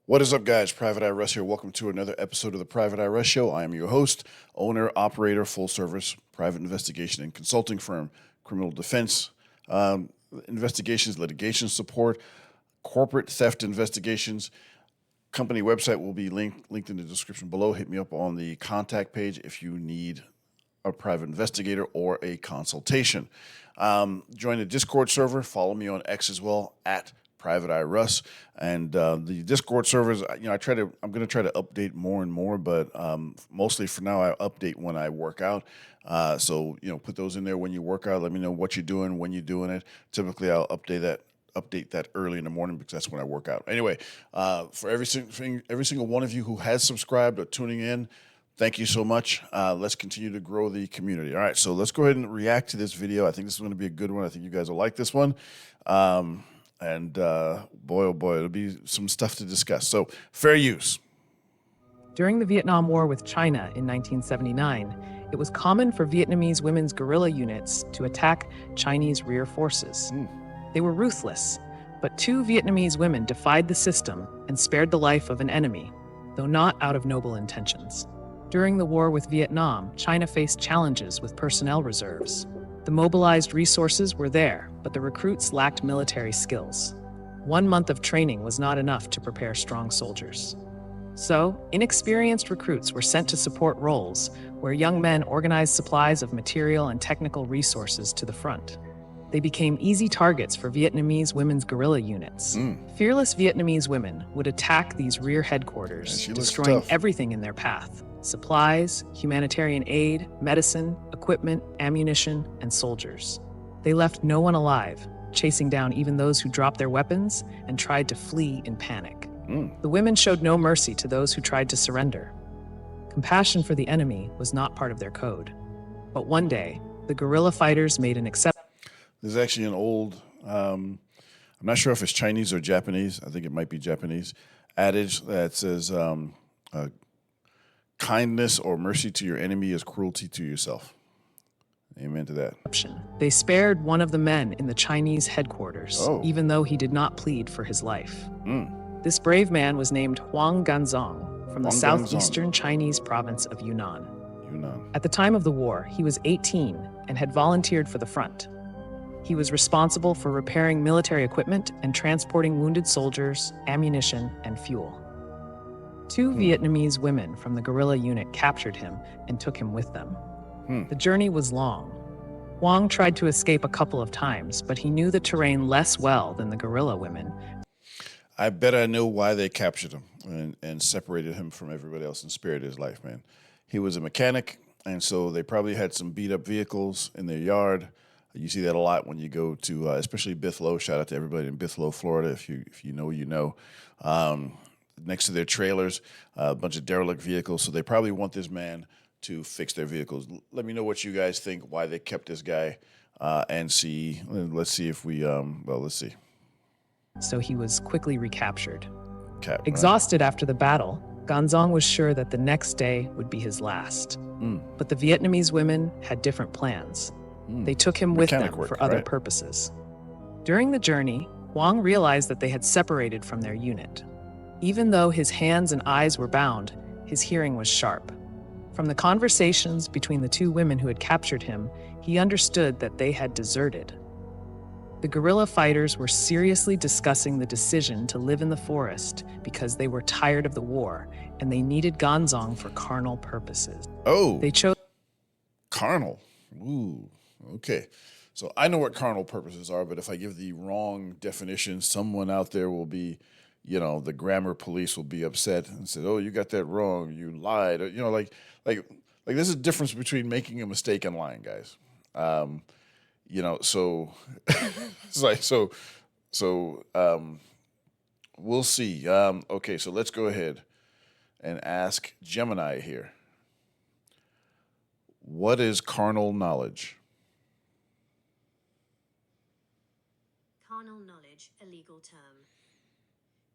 What is up, guys? Private Eye Russ here. Welcome to another episode of the Private Eye Russ Show. I am your host, owner, operator, full service private investigation and consulting firm, criminal defense investigations, litigation support, corporate theft investigations. Company website will be linked in the description below. Hit me up on the contact page if you need a private investigator or a consultation. Join the Discord server. Follow me on X as well at Private Eye Russ. And the Discord servers, I'm going to try to update more and more, but mostly for now, I update when I work out. So put those in there when you work out. Let me know what you're doing, when you're doing it. Typically, I'll update that early in the morning because that's when I work out. Anyway, for every single one of you who has subscribed or tuning in, thank you so much. Let's continue to grow the community. All right, so let's go ahead and react to this video. I think this is going to be a good one. I think you guys will like this one. Boy, oh boy, it'll be some stuff to discuss. So, fair use. During the Vietnam War with China in 1979, it was common for Vietnamese women's guerrilla units to attack Chinese rear forces. They were ruthless, but two Vietnamese women defied the system and spared the life of an enemy, though not out of noble intentions. During the war with Vietnam, China faced challenges with personnel reserves. The mobilized resources were there, but the recruits lacked military skills. 1 month of training was not enough to prepare strong soldiers. So, inexperienced recruits were sent to support roles where young men organized supplies of material and technical resources to the front. They became easy targets for Vietnamese women's guerrilla units. Fearless Vietnamese women would attack these rear headquarters, destroying everything in their path: supplies, humanitarian aid, medicine, equipment, ammunition, and soldiers. They left no one alive, chasing down even those who dropped their weapons and tried to flee in panic. The women showed no mercy to those who tried to surrender. Compassion for the enemy was not part of their code. But one day, the guerrilla fighters made an exception. There's actually an old, I'm not sure if it's Chinese or Japanese, I think it might be Japanese, adage that says kindness or mercy to your enemy is cruelty to yourself. Amen to that. They spared one of the men in the Chinese headquarters, even though he did not plead for his life. This brave man was named Huang Ganzong from the southeastern Chinese province of Yunnan. At the time of the war, he was 18 and had volunteered for the front. He was responsible for repairing military equipment and transporting wounded soldiers, ammunition, and fuel. Two Vietnamese women from the guerrilla unit captured him and took him with them. The journey was long. Huang tried to escape a couple of times, but he knew the terrain less well than the guerrilla women. I bet I know why they captured him and separated him from everybody else and spared his life, man. He was a mechanic, and so they probably had some beat-up vehicles in their yard. You see that a lot when you go to, especially Bithlo. Shout out to everybody in Bithlo, Florida. If you know, you know. Next to their trailers, a bunch of derelict vehicles. So they probably want this man to fix their vehicles. Let me know what you guys think, why they kept this guy, and see. Let's see if we, let's see. So he was quickly recaptured. Exhausted after the battle, Ganzong was sure that the next day would be his last. But the Vietnamese women had different plans. They took him with them for other purposes. During the journey, Huang realized that they had separated from their unit. Even though his hands and eyes were bound, his hearing was sharp. From the conversations between the two women who had captured him, he understood that they had deserted. The guerrilla fighters were seriously discussing the decision to live in the forest because they were tired of the war and they needed Ganzong for carnal purposes. They chose carnal. Ooh. Okay, so I know what carnal purposes are, but if I give the wrong definition, someone out there will be, the grammar police will be upset and say, "Oh, you got that wrong. You lied." Like there's a difference between making a mistake and lying, guys. So it's like we'll see. Okay, so let's go ahead and ask Gemini here. What is carnal knowledge? Carnal knowledge, a legal term.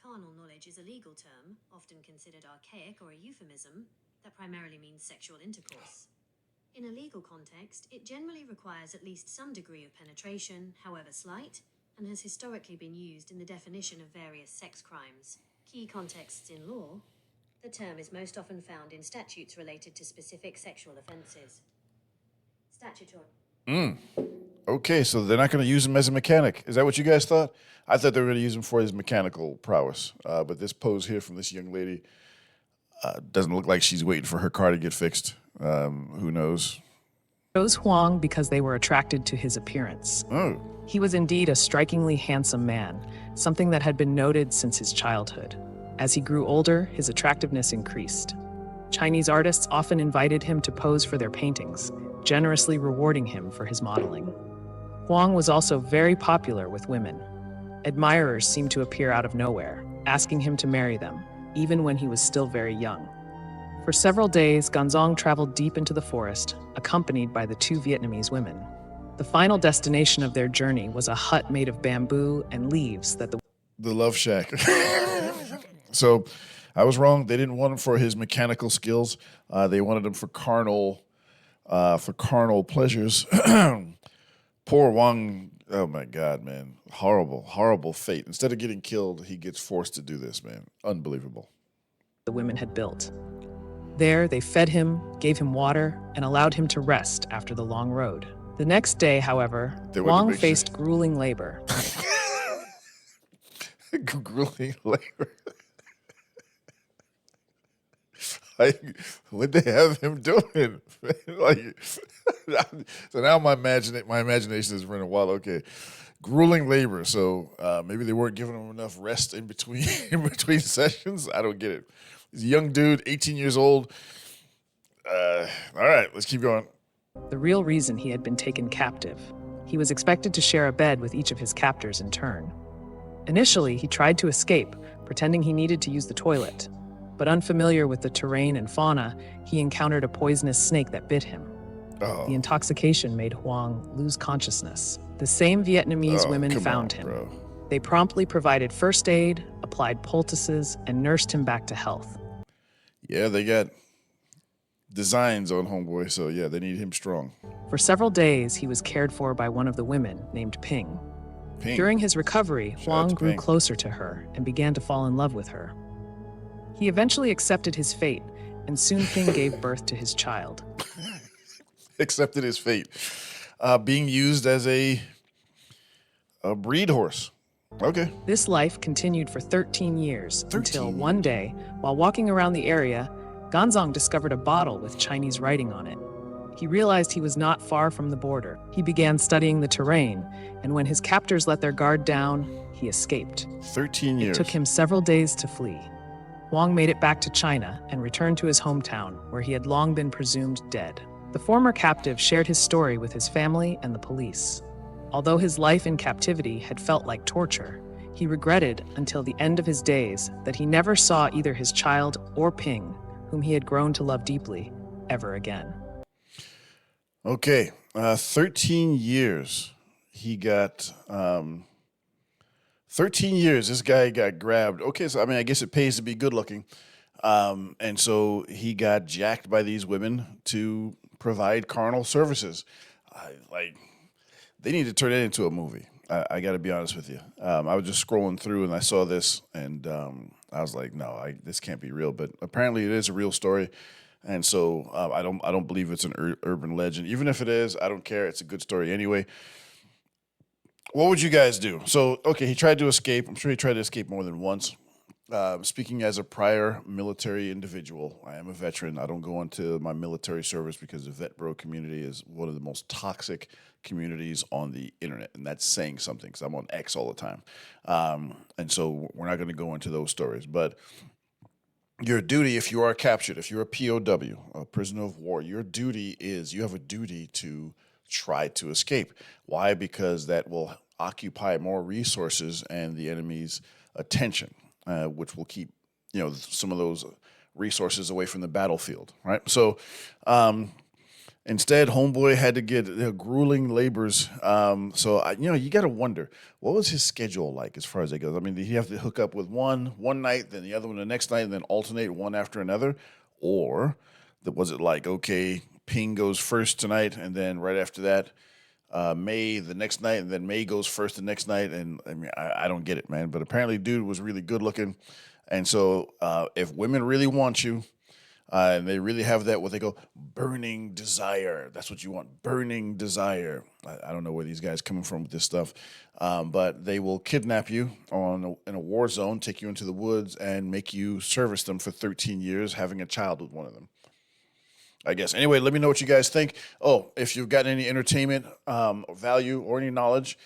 Carnal knowledge is a legal term, often considered archaic or a euphemism, that primarily means sexual intercourse. In a legal context, it generally requires at least some degree of penetration, however slight, and has historically been used in the definition of various sex crimes. Key contexts in law: the term is most often found in statutes related to specific sexual offences. Statutory. Okay, so they're not going to use him as a mechanic. Is that what you guys thought? I thought they were going to use him for his mechanical prowess. But this pose here from this young lady doesn't look like she's waiting for her car to get fixed. Who knows? Chose Huang because they were attracted to his appearance. Oh, He was indeed a strikingly handsome man, something that had been noted since his childhood. As he grew older, his attractiveness increased. Chinese artists often invited him to pose for their paintings, generously rewarding him for his modeling. Huang was also very popular with women. Admirers seemed to appear out of nowhere, asking him to marry them, even when he was still very young. For several days, Ganzong traveled deep into the forest, accompanied by the two Vietnamese women. The final destination of their journey was a hut made of bamboo and leaves that the love shack. So I was wrong. They didn't want him for his mechanical skills. They wanted him for carnal pleasures. Poor Wang. Oh my God, man. Horrible, horrible fate. Instead of getting killed, he gets forced to do this, man. Unbelievable. the women had built. There, they fed him, gave him water, and allowed him to rest after the long road. The next day, however, They went to Wang make sure- faced grueling labor. Grueling labor. Like, what they have him doing? Like, so now my imagination is running wild. Okay, grueling labor. So maybe they weren't giving him enough rest in between in between sessions. I don't get it. He's a young dude, 18 years old. All right, let's keep going. The real reason he had been taken captive. He was expected to share a bed with each of his captors in turn. Initially, he tried to escape, pretending he needed to use the toilet. But unfamiliar with the terrain and fauna, he encountered a poisonous snake that bit him. Oh, The intoxication made Huang lose consciousness. The same Vietnamese women come found on, him. bro. They promptly provided first aid, applied poultices, and nursed him back to health. Yeah, they got designs on Homeboy, so yeah, they need him strong. For several days, he was cared for by one of the women named Ping. Ping. During his recovery, Shout out Huang to grew Ping. closer to her and began to fall in love with her. He eventually accepted his fate, and soon Ping gave birth to his child. Accepted his fate, being used as a breed horse. Okay. This life continued for 13 years 13 until one day, while walking around the area, Ganzong discovered a bottle with Chinese writing on it. He realized he was not far from the border. He began studying the terrain, and when his captors let their guard down, he escaped. 13 years. It took him several days to flee. Huang made it back to China and returned to his hometown, where he had long been presumed dead. The former captive shared his story with his family and the police. Although his life in captivity had felt like torture, he regretted until the end of his days that he never saw either his child or Ping, whom he had grown to love deeply, ever again. Okay, 13 years. He got 13 years. This guy got grabbed. Okay, so I mean, I guess it pays to be good looking. And so he got jacked by these women to provide carnal services. Like, they need to turn it into a movie. I got to be honest with you. I was just scrolling through and I saw this, and I was like, no, this can't be real. But apparently, it is a real story. And so I don't believe it's an urban legend. Even if it is, I don't care. It's a good story anyway. What would you guys do? So, okay, he tried to escape. I'm sure he tried to escape more than once. Speaking as a prior military individual, I am a veteran. I don't go into my military service because the vet bro community is one of the most toxic communities on the internet. And that's saying something because I'm on X all the time. And so we're not going to go into those stories. But your duty, if you are captured, if you're a POW, a prisoner of war, your duty is you have a duty to try to escape. Why? Because that will occupy more resources and the enemy's attention, which will keep some of those resources away from the battlefield. Right. So instead, Homeboy had to get grueling labors. You got to wonder, what was his schedule like as far as that goes? I mean, did he have to hook up with one night, then the other one the next night, and then alternate one after another? Or was it like, okay, Ping goes first tonight, and then right after that, May the next night, and then May goes first the next night. And I mean, I don't get it, man. But apparently, dude was really good looking. And so, if women really want you, and they really have that, what they go, burning desire. That's what you want, burning desire. I don't know where these guys coming from with this stuff, but they will kidnap you in a war zone, take you into the woods, and make you service them for 13 years, having a child with one of them, I guess. Anyway, let me know what you guys think. Oh, if you've got any entertainment value or any knowledge,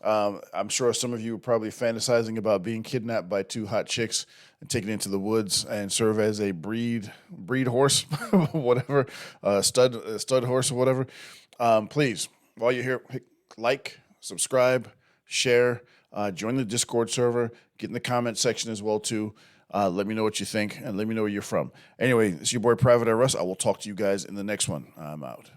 I'm sure some of you are probably fantasizing about being kidnapped by two hot chicks and taken into the woods and serve as a breed horse, whatever, stud horse or whatever. Please, while you're here, hit like, subscribe, share, join the Discord server, get in the comment section as well too. Let me know what you think and let me know where you're from. Anyway, it's your boy Private Eye Russ. I will talk to you guys in the next one. I'm out.